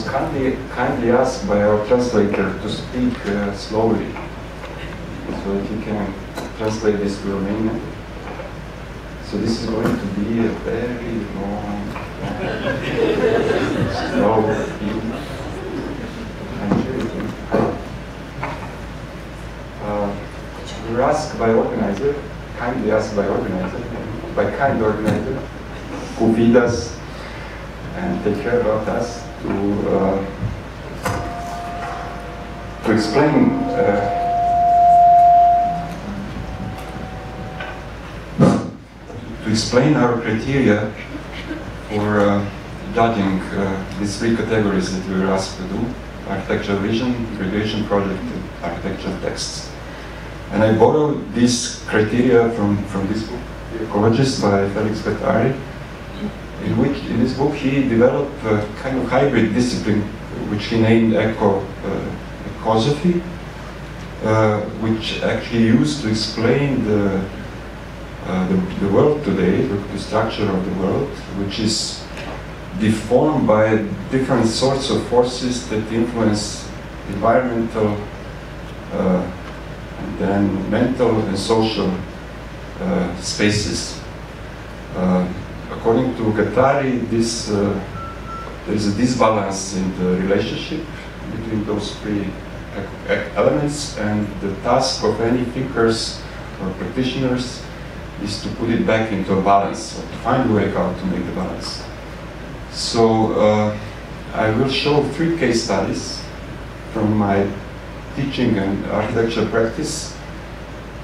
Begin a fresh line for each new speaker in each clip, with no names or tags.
was kindly asked by our translator to speak slowly, so that he can translate this to Romanian. So this is going to be a very long, slow speech. We were asked by organizer, kindly asked by organizer, by kind organizer, who feed us and take care about us, to explain our criteria for judging these three categories that we were asked to do: architectural vision, graduation project, and architectural texts. And I borrowed these criteria from this book, The Ecologist by Felix Bettari, in this book he developed a kind of hybrid discipline which he named ecosophy, which actually used to explain the world today, the structure of the world, which is deformed by different sorts of forces that influence environmental, and then mental and social spaces. According to Guattari, there is a disbalance in the relationship between those three elements, and the task of any thinkers or practitioners is to put it back into a balance, or to find a way how to make the balance. So I will show 3 case studies from my teaching and architecture practice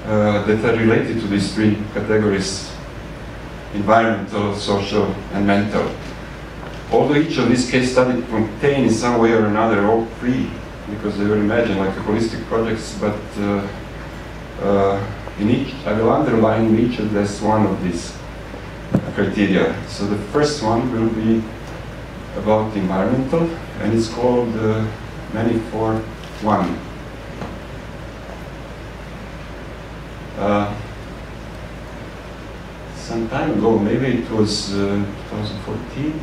that are related to these 3 categories: environmental, social, and mental. Although each of these case studies contain in some way or another all 3, because they were imagined like holistic projects, but in each, I will underline in each of this one of these criteria. So the first one will be about environmental, and it's called Manifold 1. Some time ago, maybe it was 2014,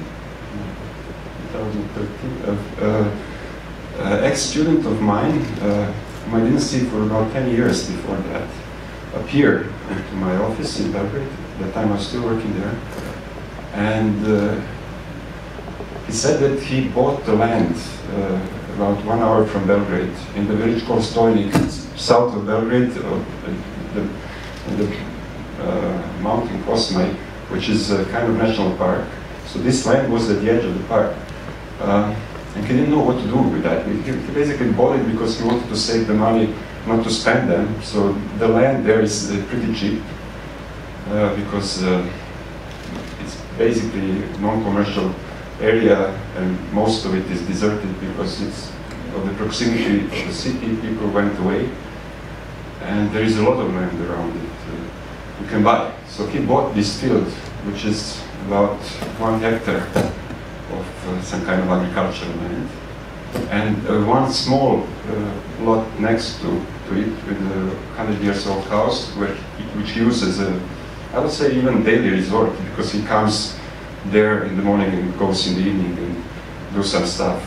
2013, ex-student of mine, whom I didn't see for about 10 years before that, appeared into my office in Belgrade. At the time I was still working there. And he said that he bought the land about 1 hour from Belgrade, in the village called Stojnik, south of Belgrade, the mountain Kosmaj, which is a kind of national park. So this land was at the edge of the park. And he didn't know what to do with that. He basically bought it because he wanted to save the money, not to spend them. So the land there is pretty cheap, because it's basically non-commercial area, and most of it is deserted because it's of the proximity of the city. People went away, and there is a lot of land around it you can buy. So he bought this field, which is about 1 hectare of some kind of agricultural land, and one small lot next to it with a 100 years old house, which he uses as a, I would say, even daily resort, because he comes there in the morning and goes in the evening and do some stuff.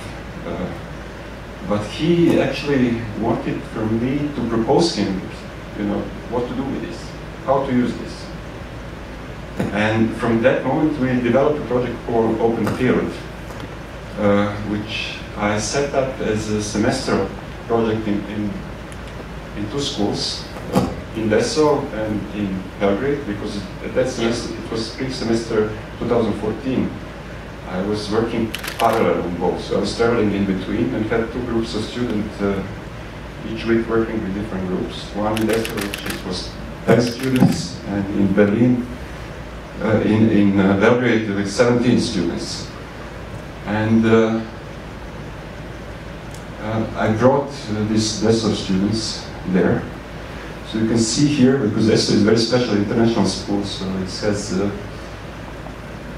But he actually wanted from me to propose him, what to do with this, how to use this. And from that moment we developed a project called Open Field, which I set up as a semester project in 2 schools, in Leso and in Belgrade, because at that semester, it was spring semester 2014. I was working parallel on both, so I was traveling in between and had 2 groups of students each week working with different groups. One in Leso, which was 10 students, and in Berlin, in Belgrade with 17 students. And I brought this Leso students there. So you can see here, because ESO is a very special international school, so it says,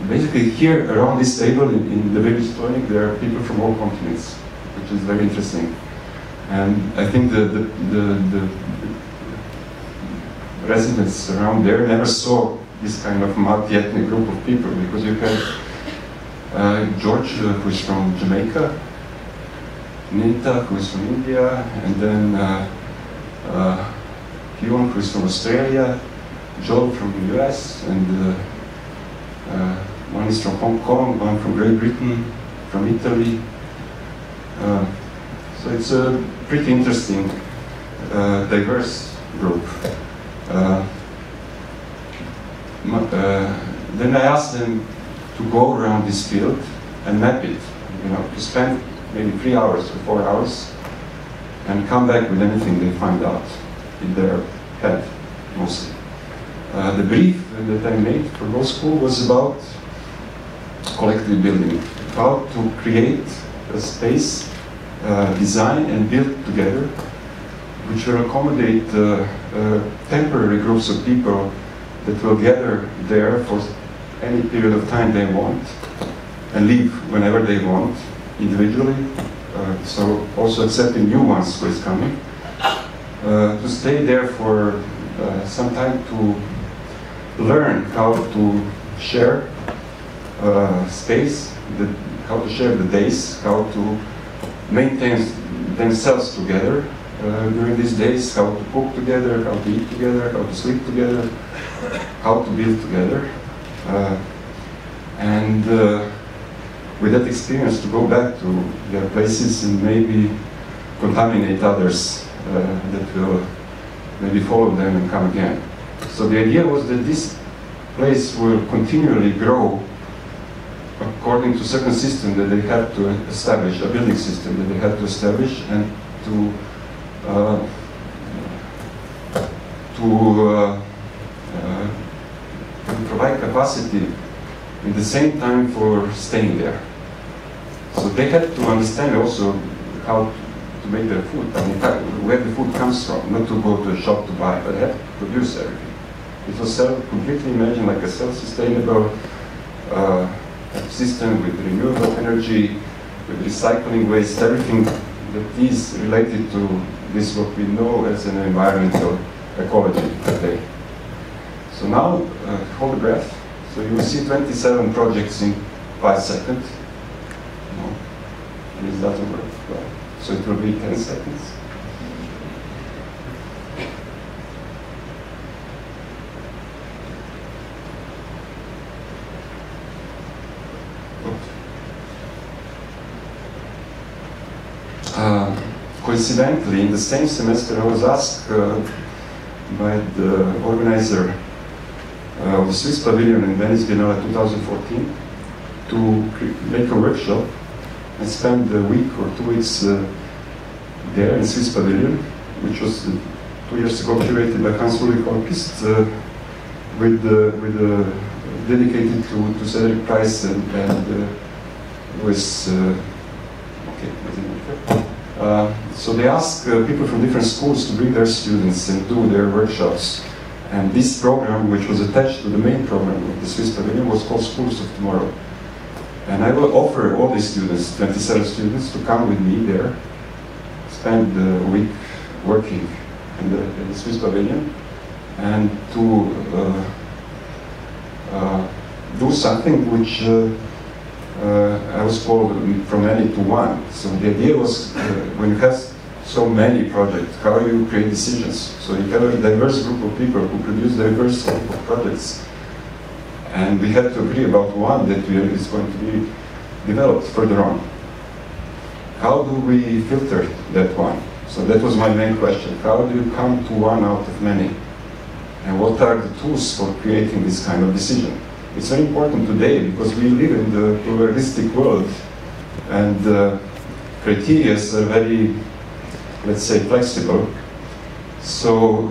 basically here around this table in the village Stojnik, there are people from all continents, which is very interesting. And I think the residents around there never saw this kind of multi-ethnic group of people, because you had George, who is from Jamaica, Ninta, who is from India, and then Hyun, who is from Australia, Joe from the US, and one is from Hong Kong, one from Great Britain, from Italy. So it's a pretty interesting, diverse group. Then I asked them to go around this field and map it, to spend maybe 3 hours or 4 hours and come back with anything they find out in their head, mostly. The brief that I made for law school was about collective building, how to create a space, design and build together, which will accommodate temporary groups of people that will gather there for any period of time they want and leave whenever they want, individually, so also accepting new ones who is coming, to stay there for some time to learn how to share space, how to share the days, how to maintain themselves together during these days, how to cook together, how to eat together, how to sleep together, how to build together. And with that experience to go back to their places and maybe contaminate others that will maybe follow them and come again. So the idea was that this place will continually grow according to certain system that they had to establish, a building system that they had to establish, and to provide capacity in the same time for staying there. So they had to understand also how to make their food, I mean, where the food comes from, not to go to a shop to buy, but they had to produce everything. It was completely imagined like a self-sustainable system with renewable energy, with recycling waste, everything that is related to this, what we know as an environmental ecology today. So now, hold the breath. So you will see 27 projects in 5 seconds. No, and it doesn't work well. So it will be 10 seconds. Coincidentally, in the same semester, I was asked by the organizer of the Swiss Pavilion in Venice Biennale 2014 to make a workshop and spend a week or 2 weeks there in Swiss Pavilion, which was 2 years ago curated by Hans-Ulrich Holkist, dedicated to Cedric Price and with so they asked people from different schools to bring their students and do their workshops. And this program, which was attached to the main program of the Swiss Pavilion, was called Schools of Tomorrow. And I will offer all these students, 27 students, to come with me there, spend a week working in the Swiss Pavilion, and to do something which I was called from many to one. So the idea was when you have so many projects, how you create decisions. So you have a diverse group of people who produce diverse group of projects. And we had to agree about one that is going to be developed further on. How do we filter that one? So that was my main question. How do you come to one out of many? And what are the tools for creating this kind of decision? It's very important today because we live in the pluralistic world, and criteria are very, let's say, flexible. So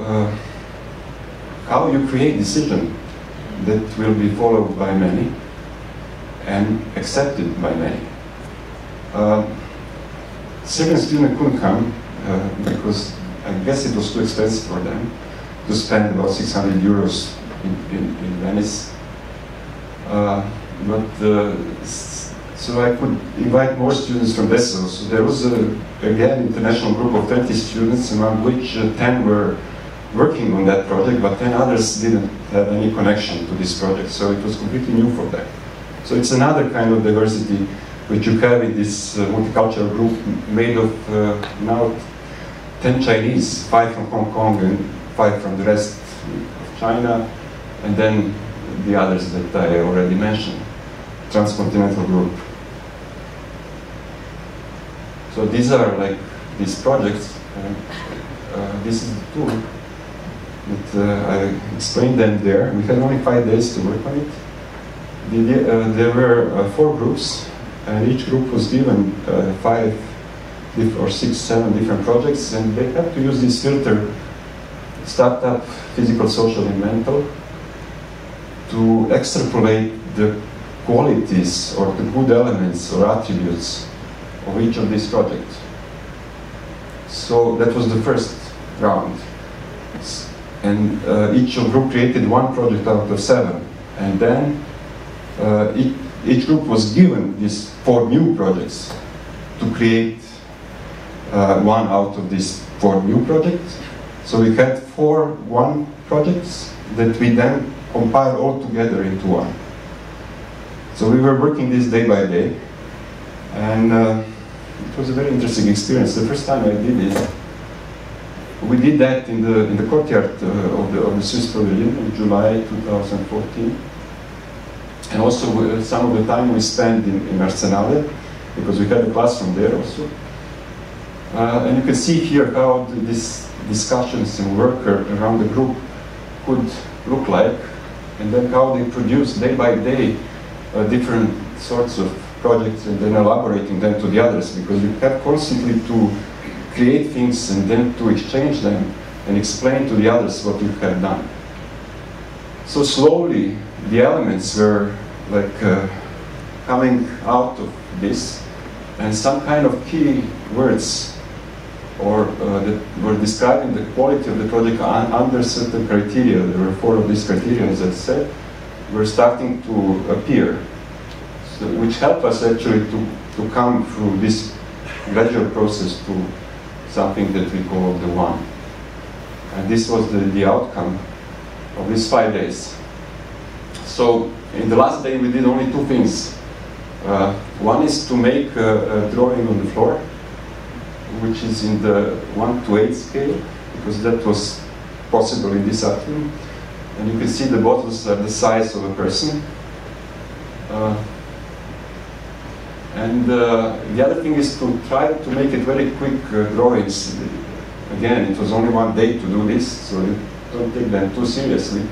how you create decision that will be followed by many and accepted by many. Certain students couldn't come because I guess it was too expensive for them to spend about 600 euros in Venice. So I could invite more students from Dessau. So there was again international group of 20 students, among which 10 were working on that project, but 10 others didn't have any connection to this project. So it was completely new for them. So it's another kind of diversity which you have in this multicultural group made of now 10 Chinese, 5 from Hong Kong and 5 from the rest of China, and then the others that I already mentioned, transcontinental group. So these are like these projects. This is the tool that I explained them there. We had only 5 days to work on it. There were 4 groups, and each group was given 5 or 6, 7 different projects, and they had to use this filter, startup, physical, social, and mental, to extrapolate the qualities or the good elements or attributes of each of these projects. So that was the first round. And each group created 1 project out of 7. And then each group was given these 4 new projects to create 1 out of these 4 new projects. So we had 4 1 projects that we then compiled all together into 1. So we were working this day by day, and it was a very interesting experience. The first time I did it, we did that in the courtyard of the Swiss Pavilion in July 2014. And also some of the time we spent in Arsenale, because we had a classroom there also. And you can see here how these discussions and work around the group could look like, and then how they produce day by day different sorts of projects, and then elaborating them to the others, because you have constantly to create things and then to exchange them and explain to the others what you have done. So slowly the elements were like coming out of this, and some kind of key words or that were describing the quality of the project under certain criteria. There were 4 of these criteria, as I said, were starting to appear, so, which helped us actually to come through this gradual process to something that we call the 1. And this was the outcome of these 5 days. So in the last day we did only 2 things. One is to make a drawing on the floor, which is in the 1:8 scale, because that was possible in this atrium. And you can see the bottles are the size of a person. And the other thing is to try to make it very quick drawings. Again, it was only 1 day to do this, so you don't take them too seriously.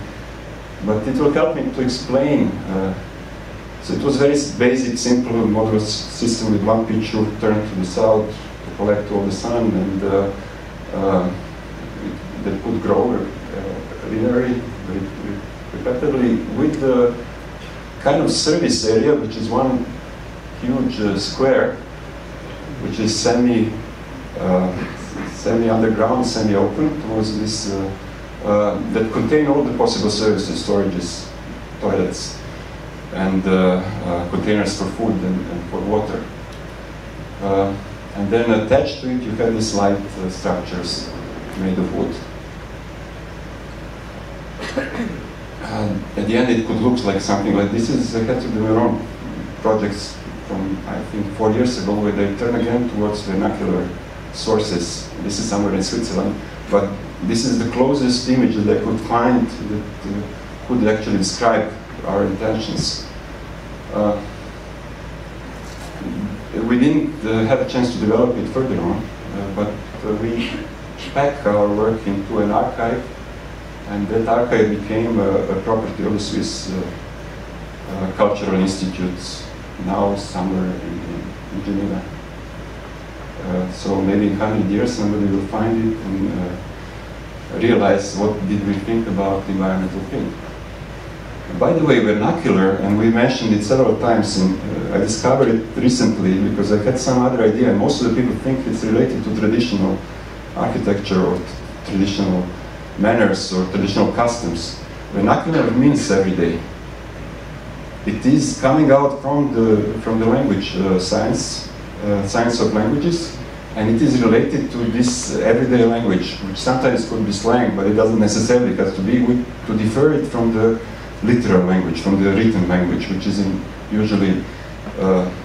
But it will help me to explain. So it was very basic, simple modular system with 1 picture turned to the south to collect all the sun, and that could grow linearly, repeatedly, with the kind of service area, which is 1 huge square, which is semi-underground, semi-open, towards this, that contain all the possible services, storages, toilets, and containers for food and for water. And then attached to it, you have these light structures made of wood. At the end, it could look like something like this. I had to do my own projects from, I think, 4 years ago, where they turn again towards vernacular sources. This is somewhere in Switzerland, but this is the closest image that I could find that could actually describe our intentions. We didn't have a chance to develop it further on, but we packed our work into an archive, and that archive became a property of the Swiss Cultural Institute, now somewhere in Geneva. So maybe in 100 years somebody will find it and realize what did we think about the environmental thing. By the way, vernacular, and we mentioned it several times, and I discovered it recently because I had some other idea, and most of the people think it's related to traditional architecture or traditional manners or traditional customs. Vernacular means everyday. It is coming out from the language science of languages, and it is related to this everyday language, which sometimes could be slang, but it doesn't necessarily have to be, to differ it from the literal language, from the written language, which is usually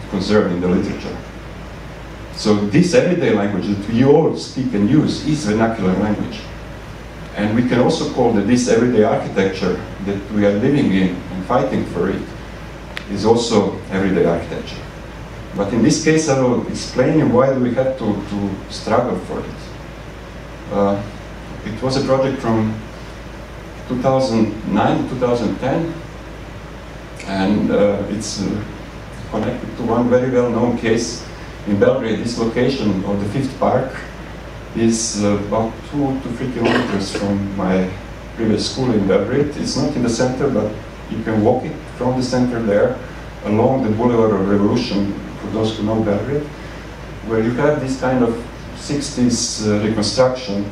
conserved in the literature. So this everyday language that we all speak and use is vernacular language. And we can also call that this everyday architecture that we are living in and fighting for it is also everyday architecture. But in this case, I will explain why we had to struggle for it. It was a project from 2009 to 2010, and it's connected to one very well-known case in Belgrade. This location of the Fifth Park is about 2 to 3 kilometers from my previous school in Belgrade. It's not in the center, but you can walk it from the center there along the Boulevard of Revolution, for those who know Belgrade, where you have this kind of 60s reconstruction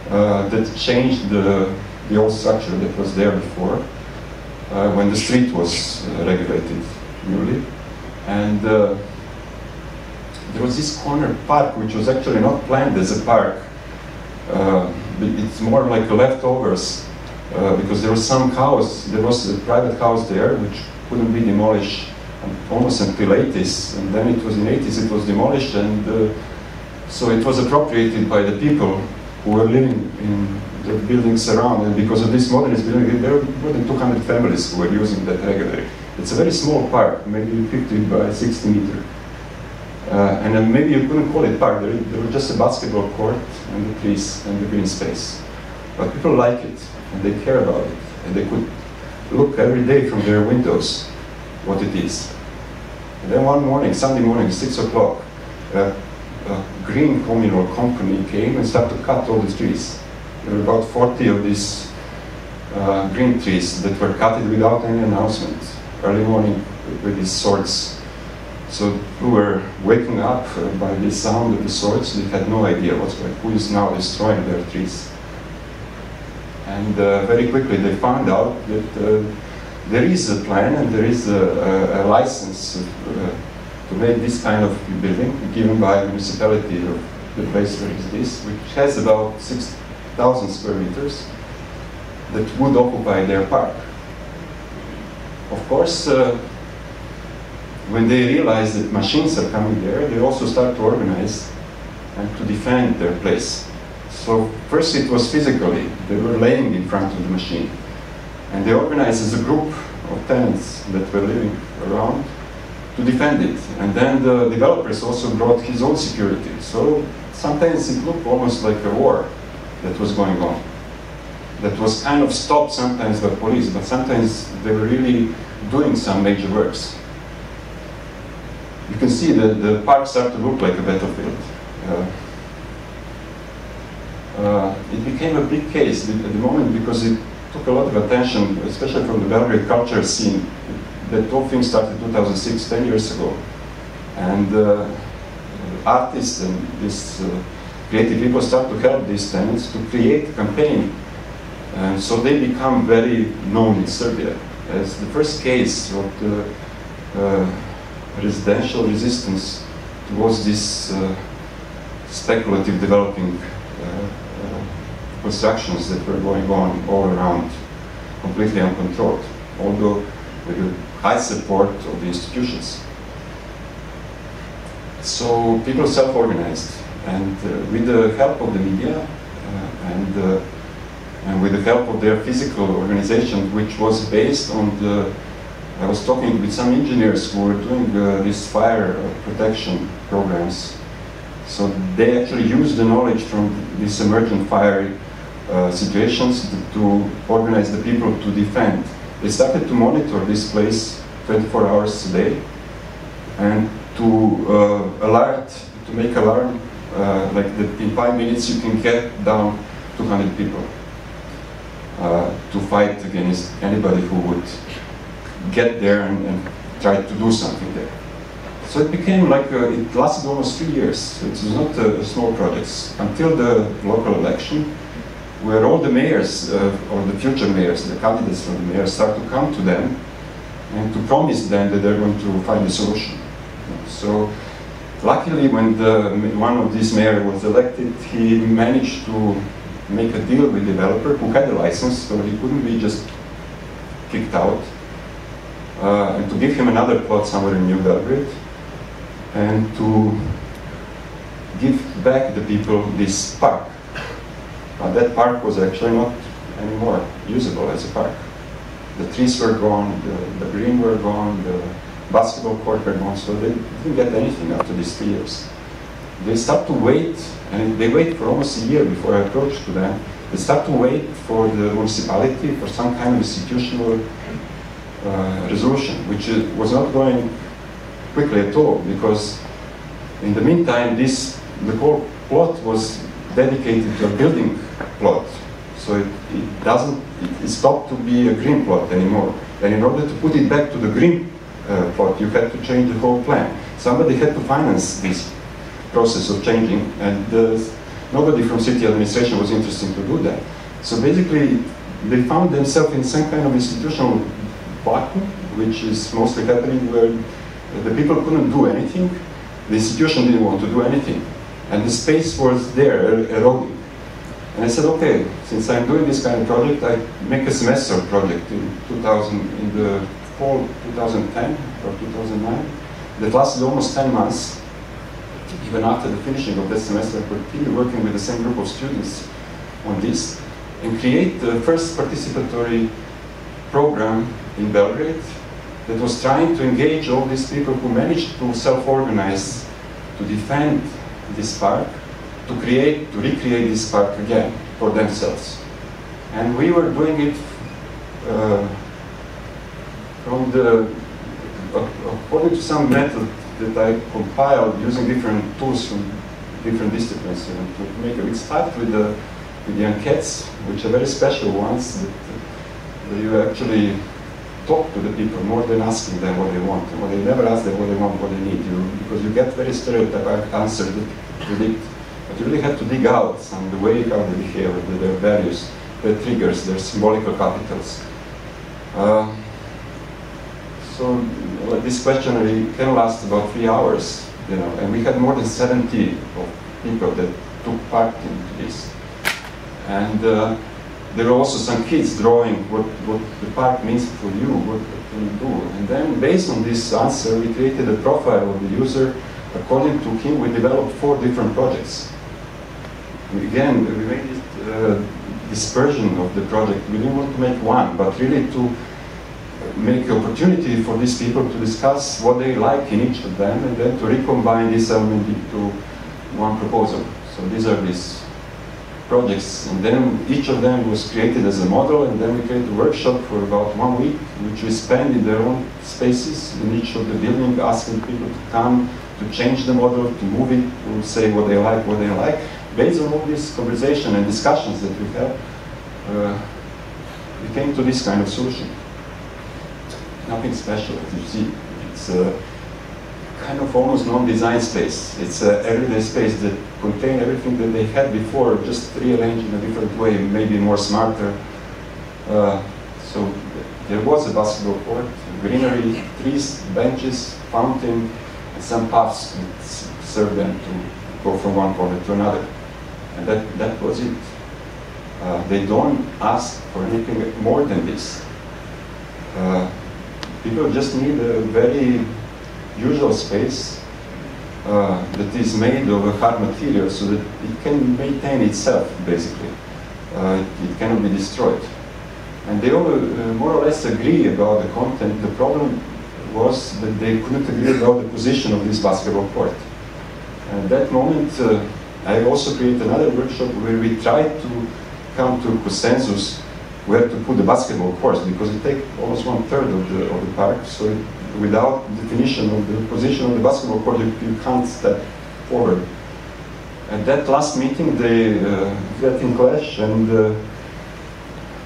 that changed the old structure that was there before, when the street was regulated newly. And there was this corner park, which was actually not planned as a park. It's more like leftovers, because there was some house, there was a private house there, which couldn't be demolished almost until 80s, and then it was in 80s it was demolished, and so it was appropriated by the people who were living in the buildings around, and because of this modernist building, there were more than 200 families who were using that regularly. It's a very small park, maybe 50 by 60 meters. And then maybe you couldn't call it park, there was just a basketball court and the trees and the green space. But people like it, and they care about it, and they could look every day from their windows what it is. And then one morning, Sunday morning, 6 o'clock, a green communal company came and started to cut all the trees. There were about 40 of these green trees that were cut without any announcement, early morning with these swords. So people were waking up by the sound of the swords. They had no idea who is now destroying their trees. And very quickly they found out that there is a plan and there is a license to make this kind of building given by a municipality of the place where is this, which has about 6,000 square meters that would occupy their park. Of course, when they realize that machines are coming there, they also start to organize and to defend their place. So first it was physically, they were laying in front of the machine. And they organized as a group of tenants that were living around to defend it. And then the developers also brought his own security. So sometimes it looked almost like a war that was going on. That was kind of stopped sometimes by police, but sometimes they were really doing some major works. You can see that the park started to look like a battlefield. It became a big case at the moment because it took a lot of attention, especially from the Belgrade culture scene. That whole thing started in 2006, 10 years ago. And artists and these creative people start to help these tenants to create a campaign. And so they become very known in Serbia as the first case of the residential resistance towards this speculative developing constructions that were going on all around, completely uncontrolled, although with the high support of the institutions. So people self-organized, and with the help of the media and with the help of their physical organization, which was based on the, I was talking with some engineers who were doing these fire protection programs. So they actually used the knowledge from these emergent fire situations to organize the people to defend. They started to monitor this place 24 hours a day and to make alarm, like that in 5 minutes you can get down 200 people to fight against anybody who would get there and try to do something there. So it became like, it lasted almost 3 years. It was not a small project until the local election, where all the mayors, or the future mayors, the candidates for the mayor, start to come to them and to promise them that they're going to find a solution. So luckily when one of these mayors was elected, he managed to make a deal with the developer who had a license, so he couldn't be just kicked out. and to give him another plot somewhere in New Belgrade, and to give back the people this park. But that park was actually not anymore usable as a park. The trees were gone, the green were gone, the basketball court were gone, so they didn't get anything after these 3 years. They start to wait, and they wait for almost a year before I approached to them. They start to wait for the municipality for some kind of institutional resolution, which was not going quickly at all, because in the meantime, the whole plot was dedicated to a building plot. So it stopped to be a green plot anymore. And in order to put it back to the green plot, you had to change the whole plan. Somebody had to finance this process of changing, and nobody from city administration was interested to do that. So basically, they found themselves in some kind of institutional vacuum, which is mostly happening where the people couldn't do anything, the institution didn't want to do anything, and the space was there, eroding. And I said, okay, since I'm doing this kind of project, I make a semester project in the fall 2010 or 2009 that lasted almost 10 months. Even after the finishing of that semester, I continued working with the same group of students on this and create the first participatory program in Belgrade that was trying to engage all these people who managed to self-organize to defend this park, to recreate this park again for themselves. And we were doing it according to some method that I compiled using different tools from different disciplines. To make it started with the enquetes, which are very special ones that you actually talk to the people more than asking them what they want. Well, they never ask them what they want, what they need, because you get very stereotypic answers that predict. But you really have to dig out the way how they behave, their values, their triggers, their symbolical capitals. So this questionnaire can last about 3 hours, and we had more than 70 of people that took part in this. And there were also some kids drawing what the park means for you, what can you do. And then based on this answer, we created a profile of the user. According to him, we developed 4 different projects. And again, we made this dispersion of the project. We didn't want to make one, but really to make opportunity for these people to discuss what they like in each of them, and then to recombine this element into one proposal. So these are these projects, and then each of them was created as a model, and then we created a workshop for about 1 week, which we spent in their own spaces in each of the buildings, asking people to come, to change the model, to move it, to say what they like. Based on all this conversation and discussions that we had, we came to this kind of solution. Nothing special, as you see. It's a kind of almost non-design space. It's an everyday space that contains everything that they had before, just rearranged in a different way, maybe more smarter. So there was a basketball court, greenery, trees, benches, fountain, and some paths that served them to go from one corner to another. And that was it. They don't ask for anything more than this. People just need a very usual space that is made of a hard material so that it can maintain itself, basically. It cannot be destroyed. And they all more or less agree about the content. The problem was that they couldn't agree about the position of this basketball court. At that moment, I also created another workshop where we tried to come to a consensus where to put the basketball courts, because it takes almost 1/3 of the park. So without definition of the position of the basketball court, you can't step forward. At that last meeting, they got in clash, and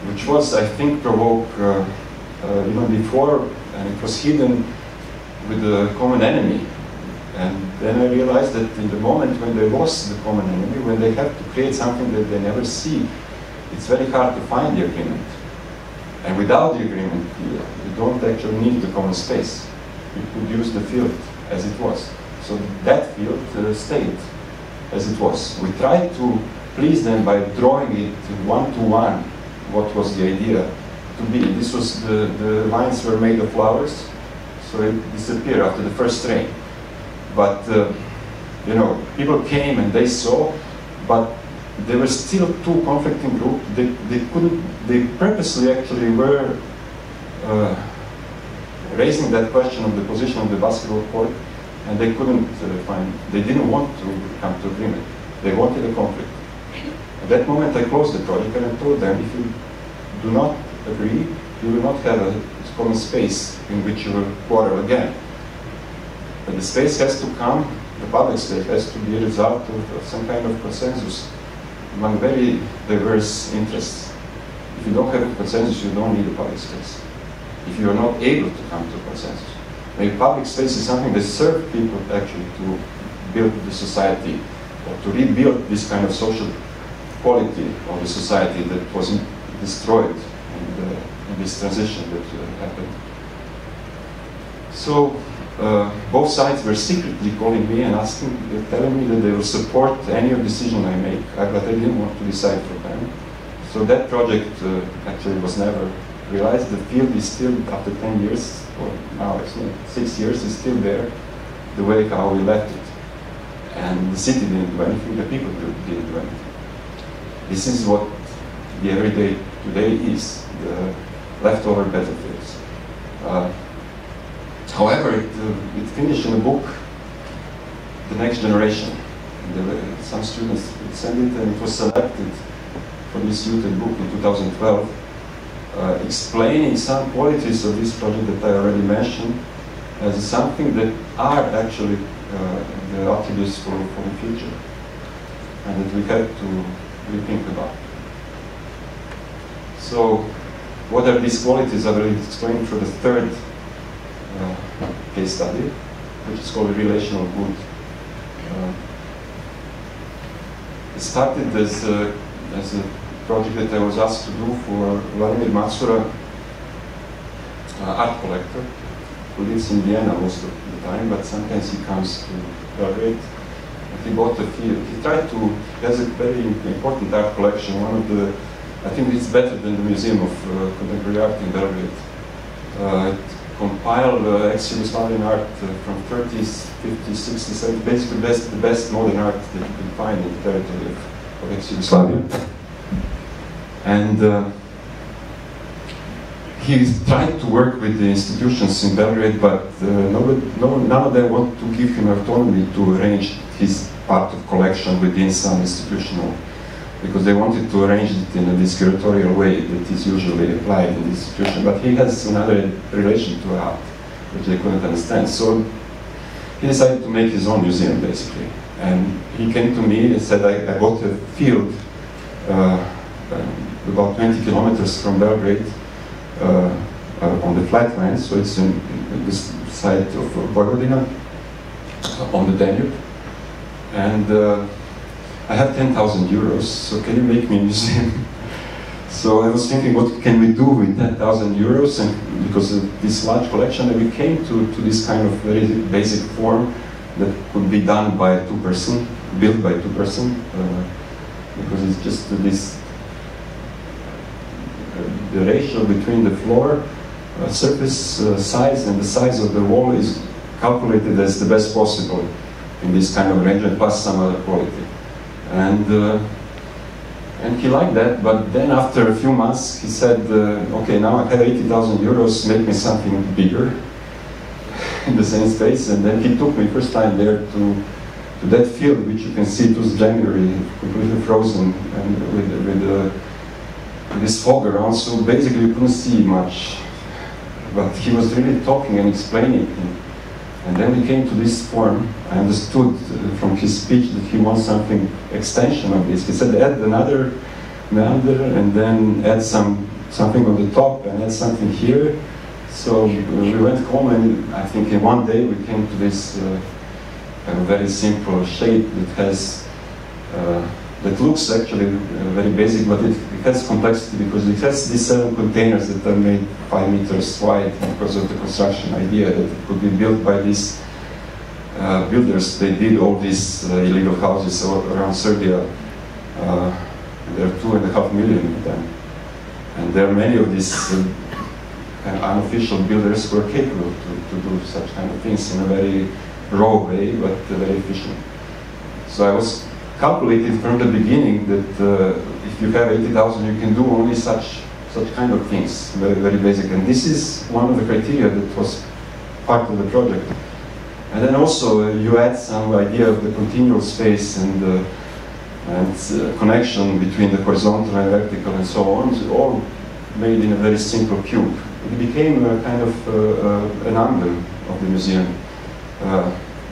which was, I think, provoked even before, and it was hidden with the common enemy. And then I realized that in the moment when they lost the common enemy, when they have to create something that they never see, it's very hard to find the agreement. And without the agreement, you don't actually need the common space. You could use the field as it was. So that field stayed as it was. We tried to please them by drawing it one-to-one, what was the idea. to be. This was the lines were made of flowers, so it disappeared after the first rain. But you know, people came and they saw, but there were still two conflicting groups. They purposely actually were raising that question of the position of the basketball court, and they couldn't they didn't want to come to agreement. They wanted a conflict. At that moment I closed the project and I told them, if you do not agree, you will not have a common space in which you will quarrel again. But the space has to come, the public space has to be a result of some kind of consensus among very diverse interests. If you don't have a consensus, you don't need a public space. If you are not able to come to a consensus. Maybe public space is something that serves people actually to build the society, or to rebuild this kind of social quality of the society that was destroyed in this transition that happened. So both sides were secretly calling me and telling me that they will support any decision I make, but I didn't want to decide for them. So that project actually was never realized. The field is still, after 10 years, or now actually 6 years, is still there, the way how we left it. And the city didn't do anything, the people didn't do anything. This is what the everyday today is, the leftover battlefields. However, it finished in a book, The Next Generation. Some students sent it, and it was selected for this youth book in 2012, explaining some qualities of this project that I already mentioned as something that are actually the attributes for the future, and that we have to rethink about. So, what are these qualities? I will explain for the third case study, which is called relational good. It started as a project that I was asked to do for Vladimir Matsura, art collector, who lives in Vienna most of the time, but sometimes he comes to Belgrade. And he bought a field. He has a very important art collection, one of the, I think it's better than the Museum of Contemporary Art in Belgrade. It compiled ex-Yugoslavian art from 30s, 50s, 60s, 70s, basically the best modern art that you can find in the territory of ex-Yugoslavia. And he tried to work with the institutions in Belgrade, but none of them want to give him autonomy to arrange his part of collection within some institutional, because they wanted to arrange it in a discuratorial way that is usually applied in the institution. But he has another relation to art, which they couldn't understand. So he decided to make his own museum, basically. And he came to me and said, I bought a field about 20 kilometers from Belgrade on the flatland, so it's in this side of Vojvodina, on the Danube. And I have 10,000 euros, so can you make me a museum? So I was thinking, what can we do with 10,000 euros? And because of this large collection, and we came to this kind of very basic form that could be done by two person, built by two person, because it's just this, the ratio between the floor surface size and the size of the wall is calculated as the best possible in this kind of arrangement, plus some other quality. And he liked that, but then after a few months he said, okay, now I have 80,000 euros, make me something bigger in the same space. And then he took me first time there to that field, which you can see, it was January, completely frozen, and with this fog around, so basically you couldn't see much. But he was really talking and explaining. And then we came to this form. I understood from his speech that he wants something extension of this. He said add another meander and then add something on the top and add something here. So we went home, and I think in one day we came to this very simple shape that has that looks actually very basic, but it has complexity because it has these 7 containers that are made 5 meters wide because of the construction idea that it could be built by these builders. They did all these illegal houses around Serbia. There are 2.5 million of them. And there are many of these kind of unofficial builders who are capable to do such kind of things in a very raw way, but very efficient. So I was calculated from the beginning that if you have 80,000, you can do only such kind of things, very, very basic. And this is one of the criteria that was part of the project. And then also you add some idea of the continual space and connection between the horizontal and vertical and so on, all made in a very simple cube. It became a kind of an emblem of the museum,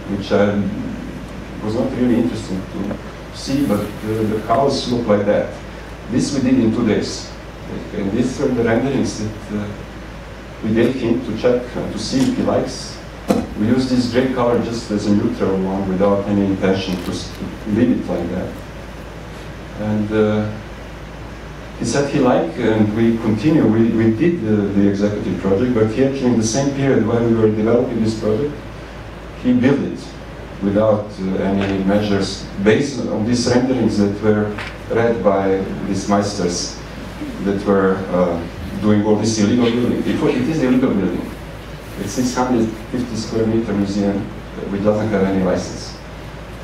which was not really interesting to see, but the house looked like that. This we did in 2 days. And these are the renderings that we gave him to check, to see if he likes. We used this gray color just as a neutral one without any intention to leave it like that. And he said he liked, and we continue. We did the executive project, but he actually in the same period when we were developing this project, he built it without any measures based on these renderings that were read by these meisters that were doing all this illegal building. It is illegal building. It's 650 square meter museum which doesn't have any license.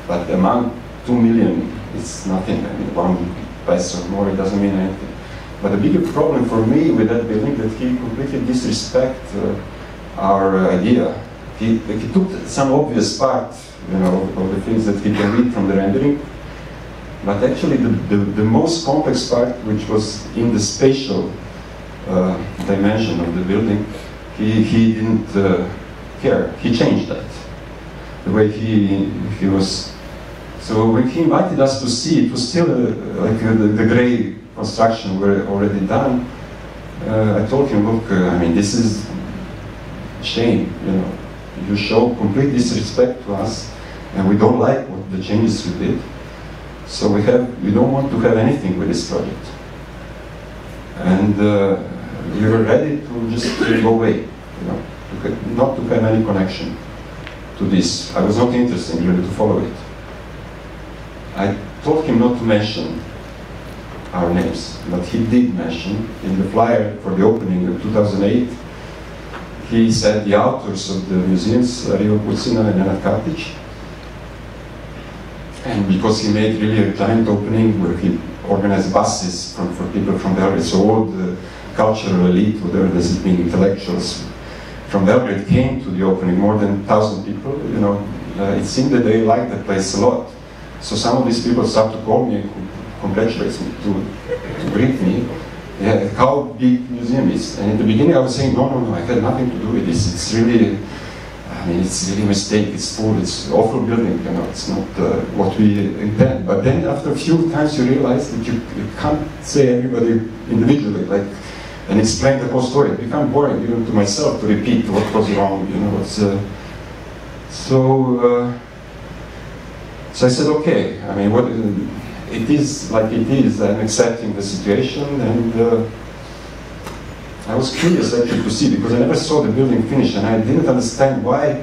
But among 2 million, it's nothing. I mean, 1 peso more, it doesn't mean anything. But the bigger problem for me with that building that he completely disrespect our idea. He took some obvious part, you know, of the things that he can read from the rendering, but actually the most complex part, which was in the spatial dimension of the building, he didn't care. He changed that. The way he was. So when he invited us to see, it was still like the gray construction were already done. I told him, look, I mean, this is a shame, you know. You show complete disrespect to us, and we don't like what the changes you did. So we don't want to have anything with this project. And we were ready to just go away, you know, not to have any connection to this. I was not interested really to follow it. I told him not to mention our names, but he did mention in the flyer for the opening of 2008. He said the authors of the museums, Kucina and Nenad Kartic. And because he made really a giant opening where he organized buses for people from Belgrade, so all the cultural elite, whatever does it mean, intellectuals from Belgrade came to the opening, more than 1,000 people, you know. It seemed that they liked the place a lot. So some of these people started to call me and congratulate me, to greet me. Yeah, how big museum is. And in the beginning I was saying, no, I had nothing to do with this. It's really, I mean, it's really a mistake. It's full, it's awful building, you know, it's not what we intend. But then after a few times you realize that you can't say everybody individually, like, and explain the whole story. It becomes boring even to myself to repeat what was wrong, you know. It's, so I said, okay, I mean, what, it is like it is. I'm accepting the situation, and I was curious actually to see, because I never saw the building finished, and I didn't understand why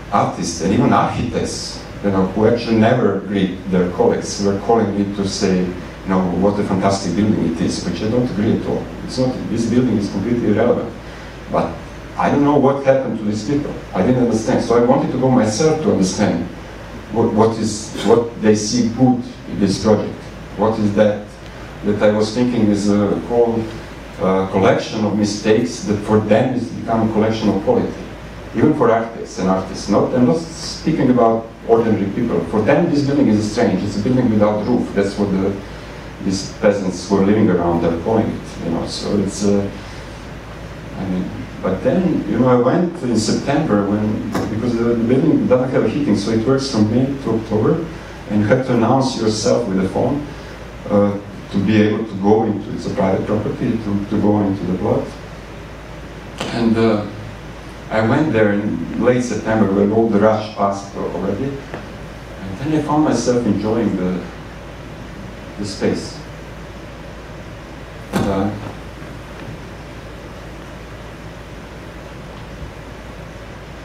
artists and even architects, you know, who actually never read their colleagues, were calling me to say, you know, what a fantastic building it is, which I don't agree at all. It's not. This building is completely irrelevant. But I don't know what happened to these people. I didn't understand, so I wanted to go myself to understand what they see good in this project. What is that I was thinking is a whole collection of mistakes that for them has become a collection of quality. Even for artists and artists. I'm not speaking about ordinary people. For them this building is strange. It's a building without roof. That's what these peasants who are living around are calling it. You know, so it's I mean, but then, you know, I went in September because the building doesn't have heating, so it works from May to October, and you have to announce yourself with a phone to be able to go into, it's a private property, to go into the plot. And I went there in late September when all the rush passed already, and then I found myself enjoying the space.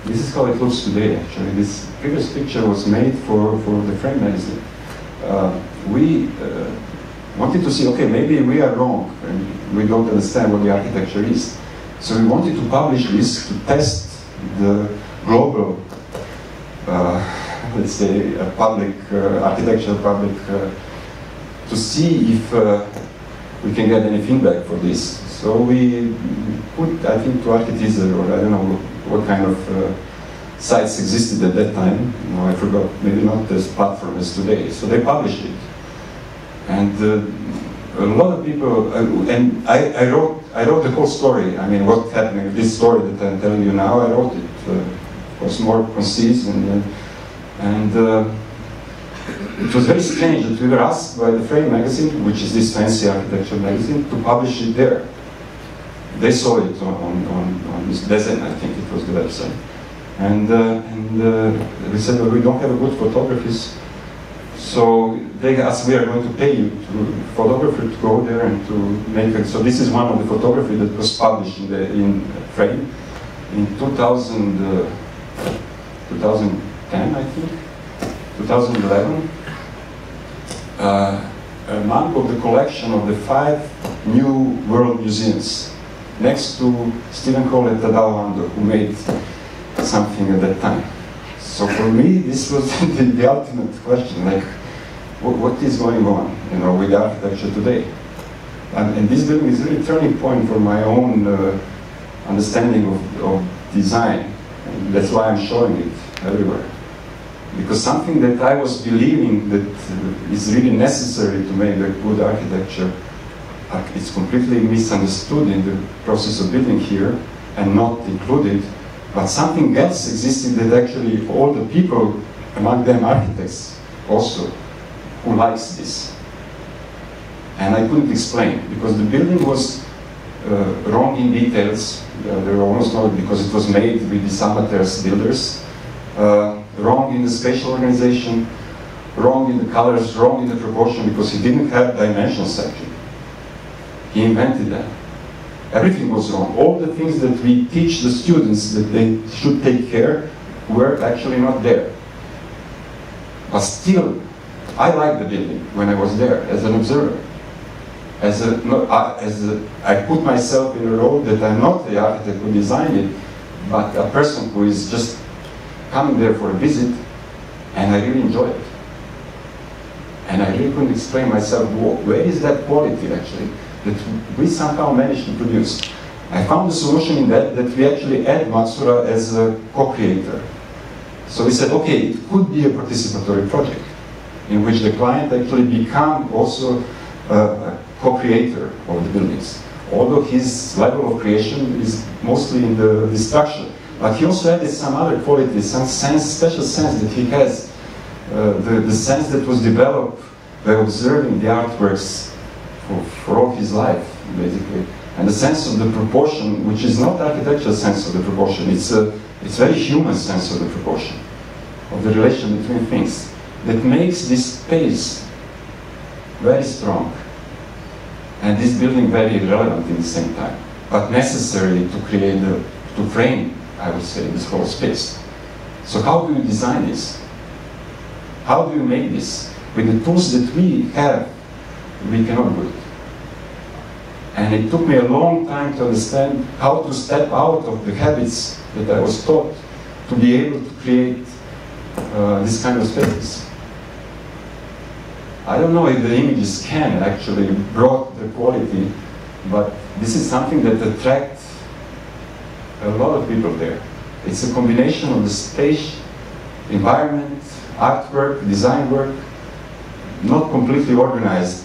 This is how it looks today, actually. This previous picture was made for the Frame magazine. wanted to see, okay, maybe we are wrong and we don't understand what the architecture is. So we wanted to publish this to test the global, let's say, public architecture, public, to see if we can get any feedback for this. So we put, I think, to Architeaser, or I don't know what kind of sites existed at that time. No, I forgot, maybe not as platform as today. So they published it. And a lot of people, and I wrote the whole story. I mean, what happened with this story that I'm telling you now, I wrote it. It was more concise, and it was very strange that we were asked by the Frame magazine, which is this fancy architecture magazine, to publish it there. They saw it on this design, I think it was the website. And we said, well, we don't have a good photographers. So they asked, we are going to pay you to photographer to go there and to make it. So this is one of the photography that was published in Frame in 2010, I think, 2011. Among of the collection of the 5 new world museums, next to Stephen Cole and Tadao Ando, who made something at that time. So for me, this was the ultimate question, like, what is going on, you know, with architecture today? And this building is really a turning point for my own understanding of design. And that's why I'm showing it everywhere. Because something that I was believing that is really necessary to make a good architecture, it's completely misunderstood in the process of building here and not included. But something else existed that actually all the people, among them architects also, who likes this. And I couldn't explain, because the building was wrong in details. There were almost no, because it was made with these amateurs builders. Wrong in the spatial organization, wrong in the colors, wrong in the proportion, because he didn't have dimensions actually. He invented them. Everything was wrong. All the things that we teach the students that they should take care were actually not there. But still, I liked the building when I was there as an observer. I put myself in a role that I'm not the architect who designed it, but a person who is just coming there for a visit, and I really enjoyed it. And I really couldn't explain myself, where is that quality actually that we somehow managed to produce. I found the solution in that we actually add Matsura as a co-creator. So we said, okay, it could be a participatory project in which the client actually become also a co-creator of the buildings. Although his level of creation is mostly in the destruction, but he also added some other qualities, some sense, special sense that he has, the sense that was developed by observing the artworks for all his life, basically. And the sense of the proportion, which is not architectural sense of the proportion, it's very human sense of the proportion, of the relation between things, that makes this space very strong, and this building very relevant in the same time, but necessary to create, to frame, I would say, this whole space. So how do you design this? How do you make this? With the tools that we have, we cannot do it. And it took me a long time to understand how to step out of the habits that I was taught to be able to create this kind of space. I don't know if the images can actually brought the quality, but this is something that attracts a lot of people there. It's a combination of the space, environment, artwork, design work, not completely organized,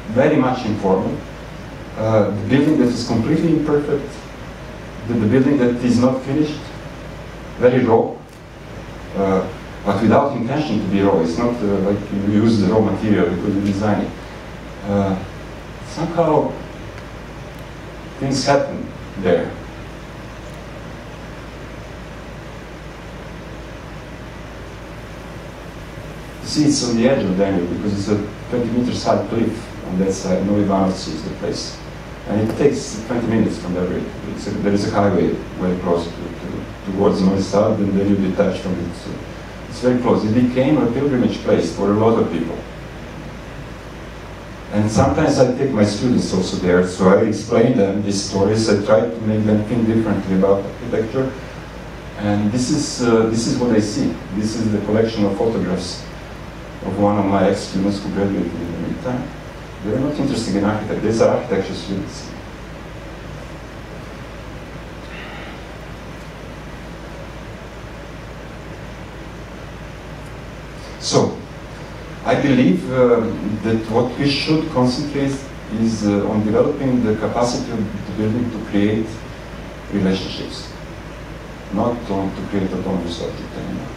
very much informal. The building that is completely imperfect, the building that is not finished, very raw, but without intention to be raw. It's not like you use the raw material because you design it. Somehow things happen there. You see, it's on the edge of Danube because it's a 20-meter high cliff on that side. Novi Vanovci is the place. And it takes 20 minutes from there. There is a highway very close towards Novi Sad, and then you detach from it. So it's very close. It became a pilgrimage place for a lot of people. And sometimes I take my students also there, so I explain them these stories. I try to make them think differently about architecture. And this is what I see. This is the collection of photographs of one of my ex-students who graduated in the meantime. They're not interested in architecture. These are architecture students. So, I believe that what we should concentrate is on developing the capacity of the building to create relationships, not to create autonomous object anymore.